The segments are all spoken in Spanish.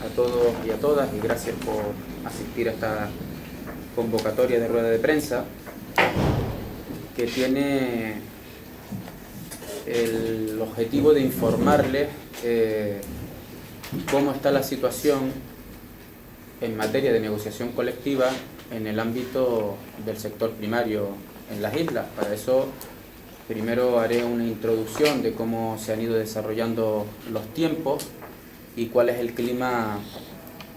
a todos y a todas, y gracias por asistir a esta convocatoria de rueda de prensa que tiene el objetivo de informarles cómo está la situación en materia de negociación colectiva en el ámbito del sector primario en las islas. Para eso, primero haré una introducción de cómo se han ido desarrollando los tiempos y cuál es el clima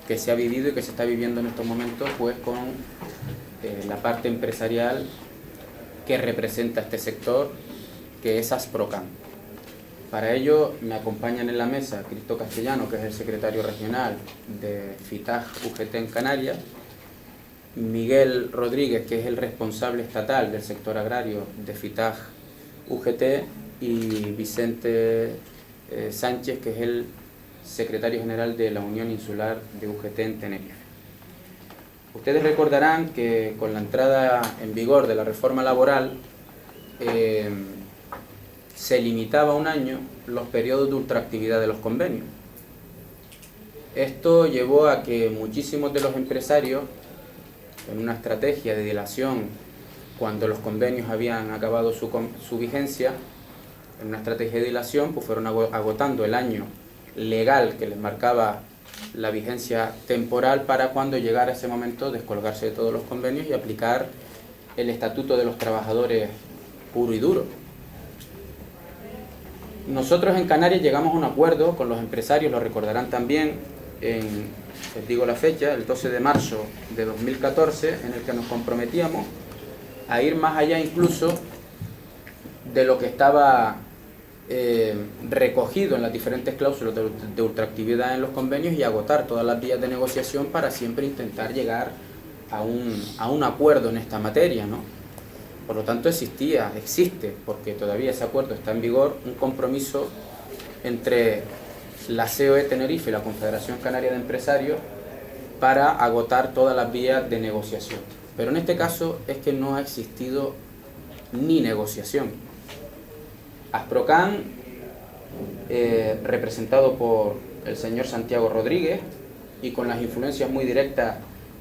que se ha vivido y que se está viviendo en estos momentos, pues con la parte empresarial que representa este sector, que es Asprocan. Para ello me acompañan en la mesa Cristo Castellano, que es el secretario regional de FITAG UGT en Canarias, Miguel Rodríguez, que es el responsable estatal del sector agrario de FITAG UGT, y Vicente Sánchez, que es el secretario general de la Unión Insular de UGT en Tenerife. Ustedes recordarán que con la entrada en vigor de la reforma laboral se limitaba a un año los periodos de ultraactividad de los convenios. Esto llevó a que muchísimos de los empresarios, en una estrategia de dilación, cuando los convenios habían acabado su vigencia, en una estrategia de dilación, pues fueron agotando el año legal que les marcaba la vigencia temporal para, cuando llegara ese momento, descolgarse de todos los convenios y aplicar el Estatuto de los Trabajadores puro y duro. Nosotros en Canarias llegamos a un acuerdo con los empresarios, lo recordarán también, les digo la fecha, el 12 de marzo de 2014, en el que nos comprometíamos a ir más allá incluso de lo que estaba recogido en las diferentes cláusulas de ultraactividad en los convenios y agotar todas las vías de negociación para siempre intentar llegar a un acuerdo en esta materia, ¿no? Por lo tanto existe, porque todavía ese acuerdo está en vigor, un compromiso entre la COE Tenerife y la Confederación Canaria de Empresarios para agotar todas las vías de negociación. Pero en este caso es que no ha existido ni negociación. Asprocan, representado por el señor Santiago Rodríguez y con las influencias muy directas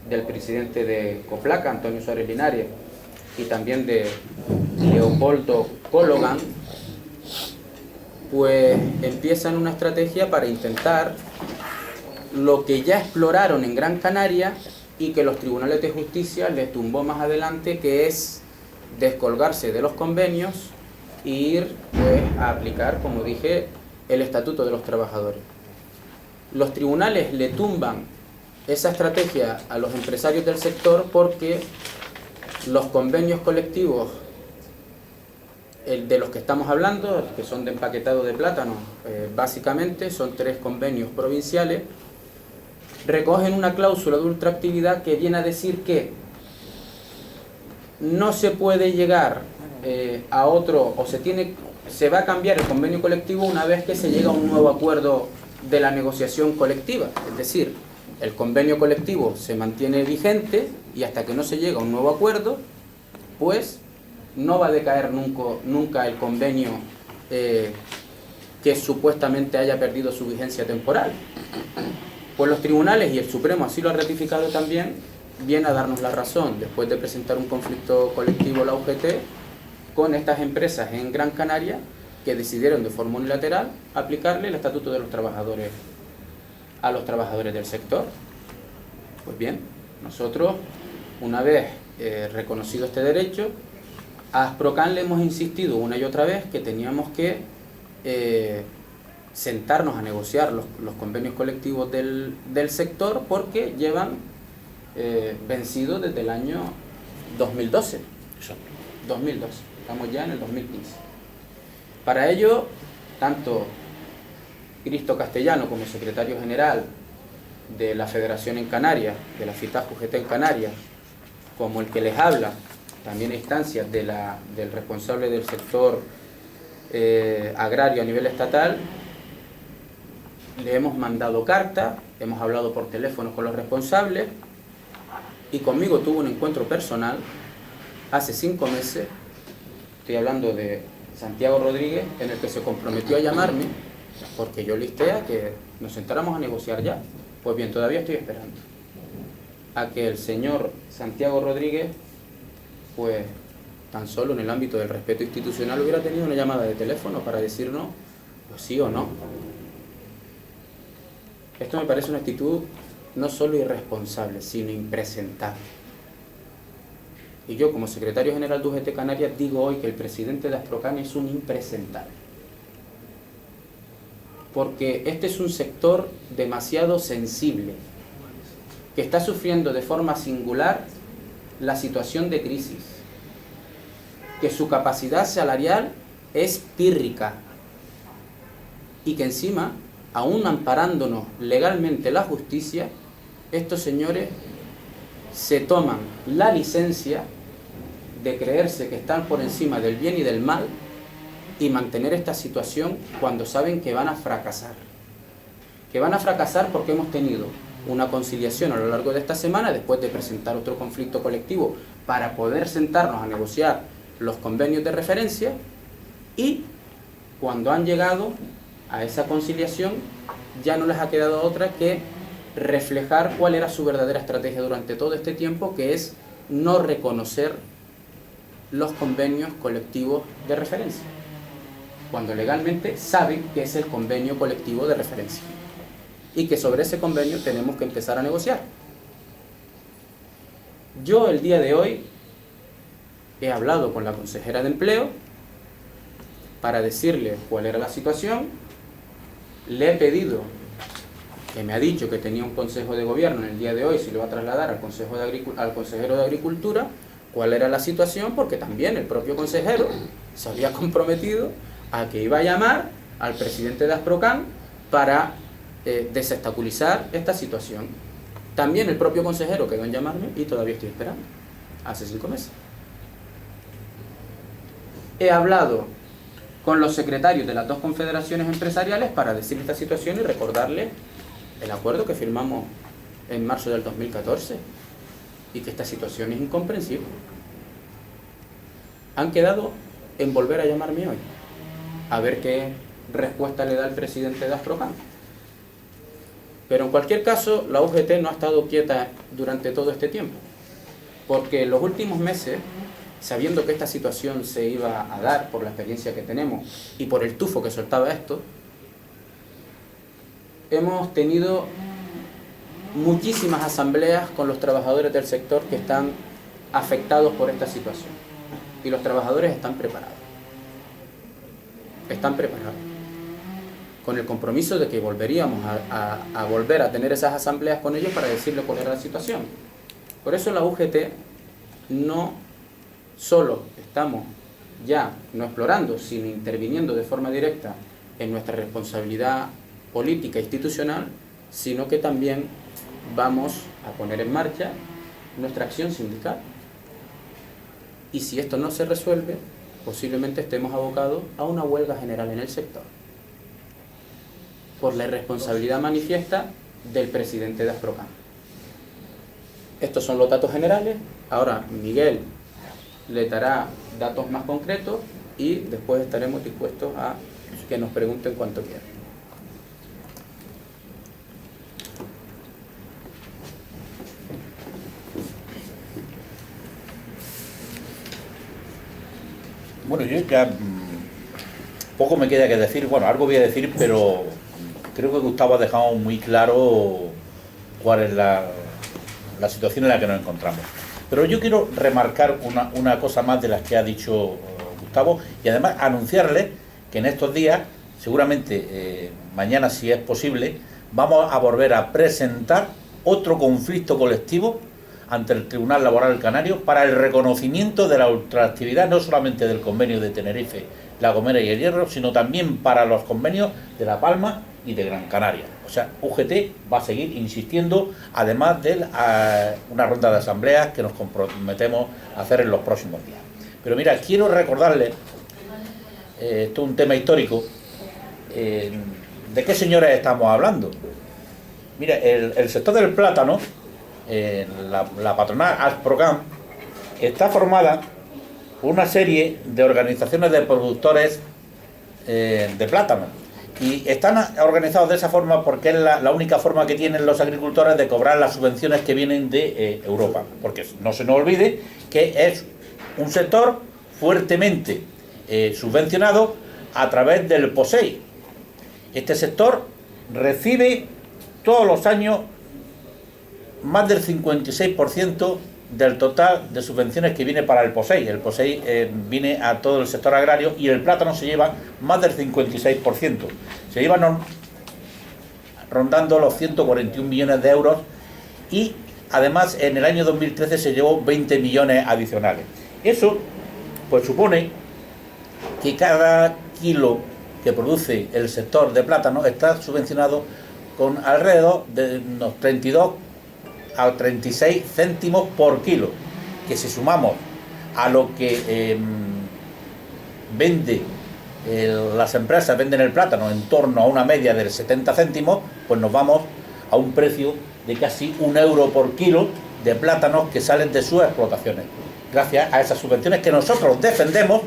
del presidente de COPLACA, Antonio Suárez Linares, y también de Leopoldo Cologan, pues empiezan una estrategia para intentar lo que ya exploraron en Gran Canaria y que los tribunales de justicia les tumbó más adelante, que es descolgarse de los convenios e ir pues a aplicar, como dije, el Estatuto de los Trabajadores. Los tribunales le tumban esa estrategia a los empresarios del sector porque los convenios colectivos de los que estamos hablando, que son de empaquetado de plátano, básicamente son 3 convenios provinciales, recogen una cláusula de ultraactividad que viene a decir que no se puede llegar a otro, o se va a cambiar el convenio colectivo una vez que se llega a un nuevo acuerdo de la negociación colectiva. Es decir, el convenio colectivo se mantiene vigente y hasta que no se llega a un nuevo acuerdo, pues no va a decaer nunca el convenio que supuestamente haya perdido su vigencia temporal. Pues los tribunales, y el Supremo así lo ha ratificado también, viene a darnos la razón después de presentar un conflicto colectivo la UGT con estas empresas en Gran Canaria, que decidieron de forma unilateral aplicarle el Estatuto de los Trabajadores a los trabajadores del sector. Pues bien, nosotros, una vez reconocido este derecho, a Asprocan le hemos insistido una y otra vez que teníamos que sentarnos a negociar los convenios colectivos del sector, porque llevan vencidos desde el año 2012. 2012, estamos ya en el 2015. Para ello, tanto Cristo Castellano como secretario general de la Federación en Canarias, de la FITAG UGT en Canarias, como el que les habla, también a instancias del responsable del sector agrario a nivel estatal, le hemos mandado carta, hemos hablado por teléfono con los responsables, y conmigo tuvo un encuentro personal hace 5 meses, estoy hablando de Santiago Rodríguez, en el que se comprometió a llamarme, porque yo le insté a que nos sentáramos a negociar ya. Pues bien, todavía estoy esperando a que el señor Santiago Rodríguez, pues tan solo en el ámbito del respeto institucional, hubiera tenido una llamada de teléfono para decirnos pues sí o no. Esto me parece una actitud no solo irresponsable, sino impresentable. Y yo, como secretario general de UGT Canarias, digo hoy que el presidente de Asprocan es un impresentable. Porque este es un sector demasiado sensible, que está sufriendo de forma singular la situación de crisis, que su capacidad salarial es pírrica y que encima, aún amparándonos legalmente la justicia, estos señores se toman la licencia de creerse que están por encima del bien y del mal y mantener esta situación cuando saben que van a fracasar. Que van a fracasar porque hemos tenido una conciliación a lo largo de esta semana, después de presentar otro conflicto colectivo para poder sentarnos a negociar los convenios de referencia, y cuando han llegado a esa conciliación ya no les ha quedado otra que reflejar cuál era su verdadera estrategia durante todo este tiempo, que es no reconocer los convenios colectivos de referencia, cuando legalmente saben que es el convenio colectivo de referencia y que sobre ese convenio tenemos que empezar a negociar. Yo el día de hoy he hablado con la consejera de Empleo para decirle cuál era la situación. Le he pedido, que me ha dicho que tenía un consejo de gobierno en el día de hoy, si lo va a trasladar al consejero de Agricultura, cuál era la situación, porque también el propio consejero se había comprometido a que iba a llamar al presidente de Asprocan para desestabilizar esta situación. También el propio consejero quedó en llamarme y todavía estoy esperando, hace 5 meses. He hablado con los secretarios de las 2 confederaciones empresariales para decir esta situación y recordarles el acuerdo que firmamos en marzo del 2014 y que esta situación es incomprensible. Han quedado en volver a llamarme hoy a ver qué respuesta le da el presidente de Asprocan. Pero en cualquier caso, la UGT no ha estado quieta durante todo este tiempo, porque en los últimos meses, sabiendo que esta situación se iba a dar por la experiencia que tenemos y por el tufo que soltaba esto, hemos tenido muchísimas asambleas con los trabajadores del sector que están afectados por esta situación. Y los trabajadores están preparados. Están preparados. Con el compromiso de que volveríamos a volver a tener esas asambleas con ellos para decirles cuál era la situación. Por eso la UGT no solo estamos ya no explorando, sino interviniendo de forma directa en nuestra responsabilidad política e institucional, sino que también vamos a poner en marcha nuestra acción sindical. Y si esto no se resuelve, posiblemente estemos abocados a una huelga general en el sector, por la irresponsabilidad manifiesta del presidente de Asprocan. Estos son los datos generales. Ahora Miguel le dará datos más concretos y después estaremos dispuestos a que nos pregunten cuanto quieran. Bueno, yo ya poco me queda que decir. Bueno, algo voy a decir, pero creo que Gustavo ha dejado muy claro cuál es la situación en la que nos encontramos. Pero yo quiero remarcar una cosa más de las que ha dicho Gustavo, y además anunciarle que en estos días, seguramente mañana si es posible, vamos a volver a presentar otro conflicto colectivo ante el Tribunal Laboral Canario para el reconocimiento de la ultraactividad, no solamente del convenio de Tenerife, La Gomera y El Hierro, sino también para los convenios de La Palma y de Gran Canaria. O sea, UGT va a seguir insistiendo, además de una ronda de asambleas que nos comprometemos a hacer en los próximos días. Pero mira, quiero recordarle, esto es un tema histórico, ¿de qué señores estamos hablando? Mira, el sector del plátano, la patronal Asprocan, está formada por una serie de organizaciones de productores de plátano, Y están organizados de esa forma porque es la única forma que tienen los agricultores de cobrar las subvenciones que vienen de Europa. Porque no se nos olvide que es un sector fuertemente subvencionado a través del POSEI. Este sector recibe todos los años más del 56% del total de subvenciones que viene para el POSEI. El POSEI viene a todo el sector agrario y el plátano se lleva más del 56%. Se lleva rondando los 141 millones de euros y además en el año 2013 se llevó 20 millones adicionales. Eso pues supone que cada kilo que produce el sector de plátano está subvencionado con alrededor de unos 32 a 36 céntimos por kilo, que si sumamos a lo que las empresas venden el plátano en torno a una media de 70 céntimos, pues nos vamos a un precio de casi 1 euro por kilo de plátanos que salen de sus explotaciones, gracias a esas subvenciones que nosotros defendemos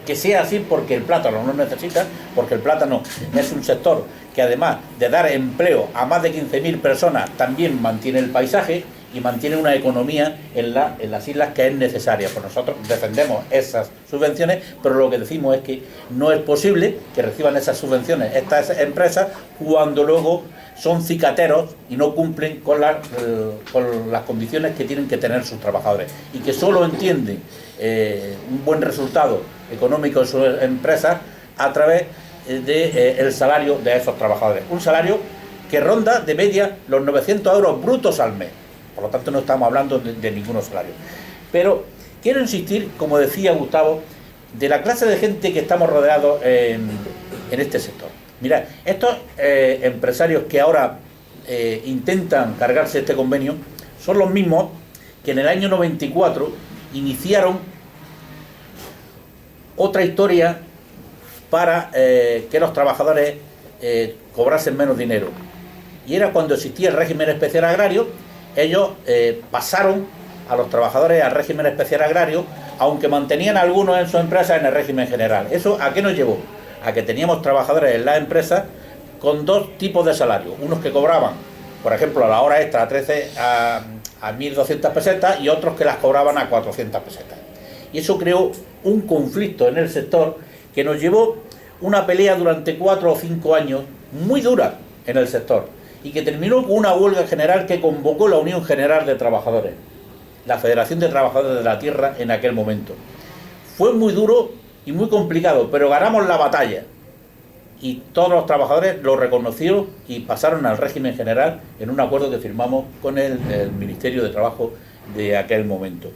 que sea así, porque el plátano no necesita, porque el plátano es un sector que además de dar empleo a más de 15.000 personas, también mantiene el paisaje y mantiene una economía en las islas que es necesaria. Pues nosotros defendemos esas subvenciones, pero lo que decimos es que no es posible que reciban esas subvenciones estas empresas cuando luego son cicateros y no cumplen con las condiciones que tienen que tener sus trabajadores, y que solo entienden un buen resultado económico en sus empresas a través del salario de esos trabajadores. Un salario que ronda de media los 900 euros brutos al mes. Por lo tanto, no estamos hablando de ningún salario. Pero quiero insistir, como decía Gustavo, de la clase de gente que estamos rodeados en este sector. Mirad, estos empresarios que ahora intentan cargarse este convenio son los mismos que en el año 94 iniciaron otra historia para que los trabajadores cobrasen menos dinero. Y era cuando existía el régimen especial agrario. Ellos pasaron a los trabajadores al régimen especial agrario, aunque mantenían algunos en sus empresas en el régimen general. ¿Eso a qué nos llevó? A que teníamos trabajadores en las empresas con dos tipos de salarios. Unos que cobraban, por ejemplo, a la hora extra a 1.200 pesetas y otros que las cobraban a 400 pesetas. Y eso creó un conflicto en el sector que nos llevó una pelea durante 4 o 5 años muy dura en el sector, y que terminó con una huelga general que convocó la Unión General de Trabajadores, la Federación de Trabajadores de la Tierra en aquel momento. Fue muy duro y muy complicado, pero ganamos la batalla y todos los trabajadores lo reconocieron y pasaron al régimen general en un acuerdo que firmamos con el Ministerio de Trabajo de aquel momento.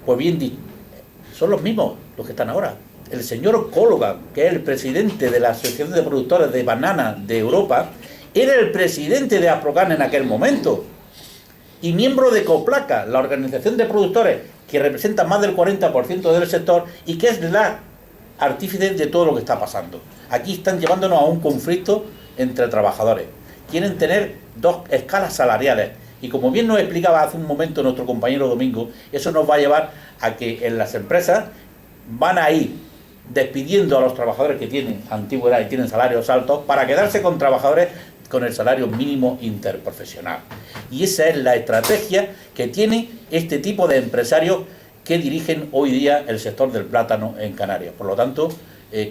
Pues bien, son los mismos los que están ahora. El señor Colgan, que es el presidente de la Asociación de Productores de Banana de Europa, era el presidente de Asprocan en aquel momento y miembro de Coplaca, la organización de productores que representa más del 40% del sector y que es la artífice de todo lo que está pasando. Aquí están llevándonos a un conflicto entre trabajadores. Quieren tener dos escalas salariales y, como bien nos explicaba hace un momento nuestro compañero Domingo, eso nos va a llevar a que en las empresas van a ir despidiendo a los trabajadores que tienen antigüedad y tienen salarios altos para quedarse con trabajadores con el salario mínimo interprofesional. Y esa es la estrategia que tiene este tipo de empresarios que dirigen hoy día el sector del plátano en Canarias. Por lo tanto,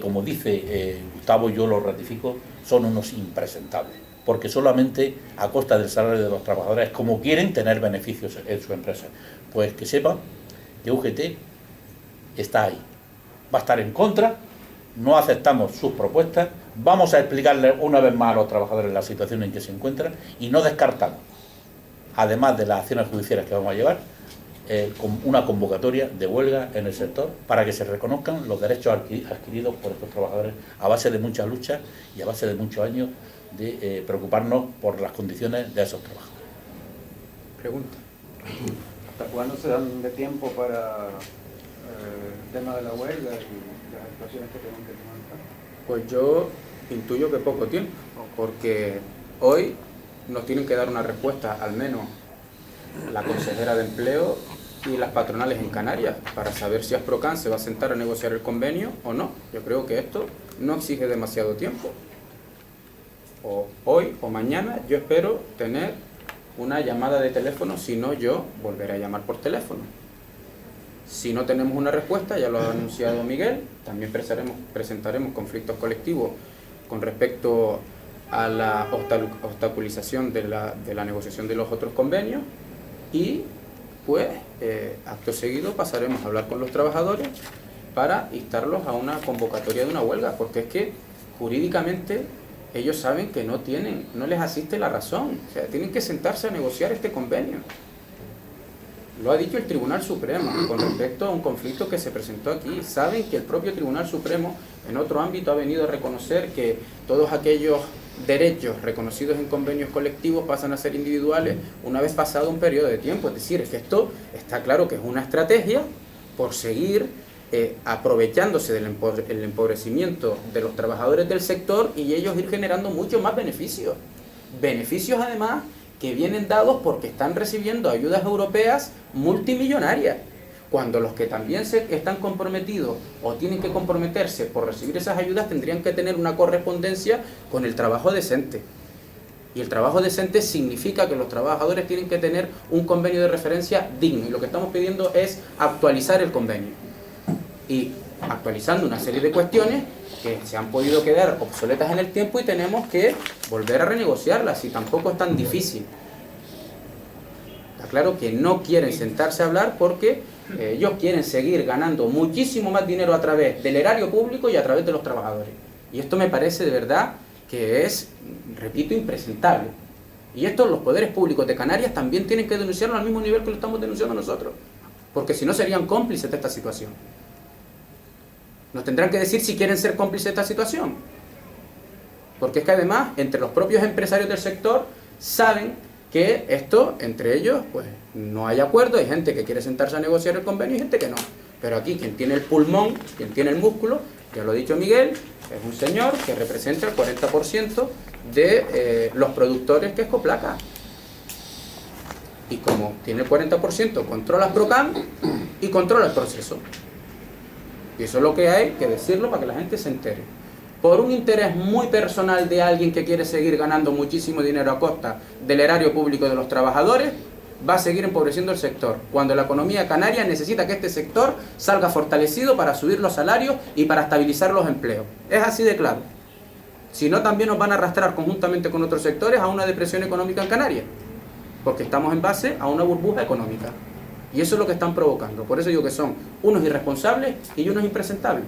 como dice Gustavo, yo lo ratifico, son unos impresentables, porque solamente a costa del salario de los trabajadores, como quieren tener beneficios en su empresa. Pues que sepan que UGT está ahí, va a estar en contra, no aceptamos sus propuestas, vamos a explicarles una vez más a los trabajadores la situación en que se encuentran y no descartamos, además de las acciones judiciales que vamos a llevar, con una convocatoria de huelga en el sector para que se reconozcan los derechos adquiridos por estos trabajadores a base de mucha lucha y a base de muchos años de preocuparnos por las condiciones de esos trabajadores. Pregunta. ¿Hasta cuándo se dan de tiempo para el tema de la huelga y las actuaciones que tengan que tomar? Pues yo intuyo que poco tiempo, porque hoy nos tienen que dar una respuesta, al menos la consejera de Empleo y las patronales en Canarias, para saber si Asprocan se va a sentar a negociar el convenio o no. Yo creo que esto no exige demasiado tiempo. o hoy o mañana yo espero tener una llamada de teléfono, si no yo volveré a llamar por teléfono. Si no tenemos una respuesta, ya lo ha anunciado Miguel, también presentaremos conflictos colectivos con respecto a la obstaculización de la negociación de los otros convenios y pues acto seguido pasaremos a hablar con los trabajadores para instarlos a una convocatoria de una huelga, porque es que jurídicamente ellos saben que no les asiste la razón, o sea, tienen que sentarse a negociar este convenio. Lo ha dicho el Tribunal Supremo con respecto a un conflicto que se presentó aquí. Saben que el propio Tribunal Supremo en otro ámbito ha venido a reconocer que todos aquellos derechos reconocidos en convenios colectivos pasan a ser individuales una vez pasado un periodo de tiempo. Es decir, es que esto está claro que es una estrategia por seguir aprovechándose del empobrecimiento de los trabajadores del sector y ellos ir generando muchos más beneficios. Beneficios además que vienen dados porque están recibiendo ayudas europeas multimillonarias, cuando los que también están comprometidos o tienen que comprometerse por recibir esas ayudas tendrían que tener una correspondencia con el trabajo decente. Y el trabajo decente significa que los trabajadores tienen que tener un convenio de referencia digno, y lo que estamos pidiendo es actualizar el convenio. Y actualizando una serie de cuestiones que se han podido quedar obsoletas en el tiempo y tenemos que volver a renegociarlas, y tampoco es tan difícil. Está claro que no quieren sentarse a hablar porque ellos quieren seguir ganando muchísimo más dinero a través del erario público y a través de los trabajadores. Y esto me parece de verdad que es, repito, impresentable. Y esto los poderes públicos de Canarias también tienen que denunciarlo al mismo nivel que lo estamos denunciando nosotros, porque si no serían cómplices de esta situación. Nos tendrán que decir si quieren ser cómplices de esta situación. Porque es que además, entre los propios empresarios del sector, saben que esto, entre ellos, pues no hay acuerdo. Hay gente que quiere sentarse a negociar el convenio y gente que no. Pero aquí quien tiene el pulmón, quien tiene el músculo, ya lo ha dicho Miguel, es un señor que representa el 40% de los productores que es Coplaca. Y como tiene el 40%, controla Procam y controla el proceso. Y eso es lo que hay que decirlo para que la gente se entere. Por un interés muy personal de alguien que quiere seguir ganando muchísimo dinero a costa del erario público de los trabajadores, va a seguir empobreciendo el sector, cuando la economía canaria necesita que este sector salga fortalecido para subir los salarios y para estabilizar los empleos. Es así de claro. Si no, también nos van a arrastrar conjuntamente con otros sectores a una depresión económica en Canarias, porque estamos en base a una burbuja económica. Y eso es lo que están provocando. Por eso digo que son unos irresponsables y unos impresentables.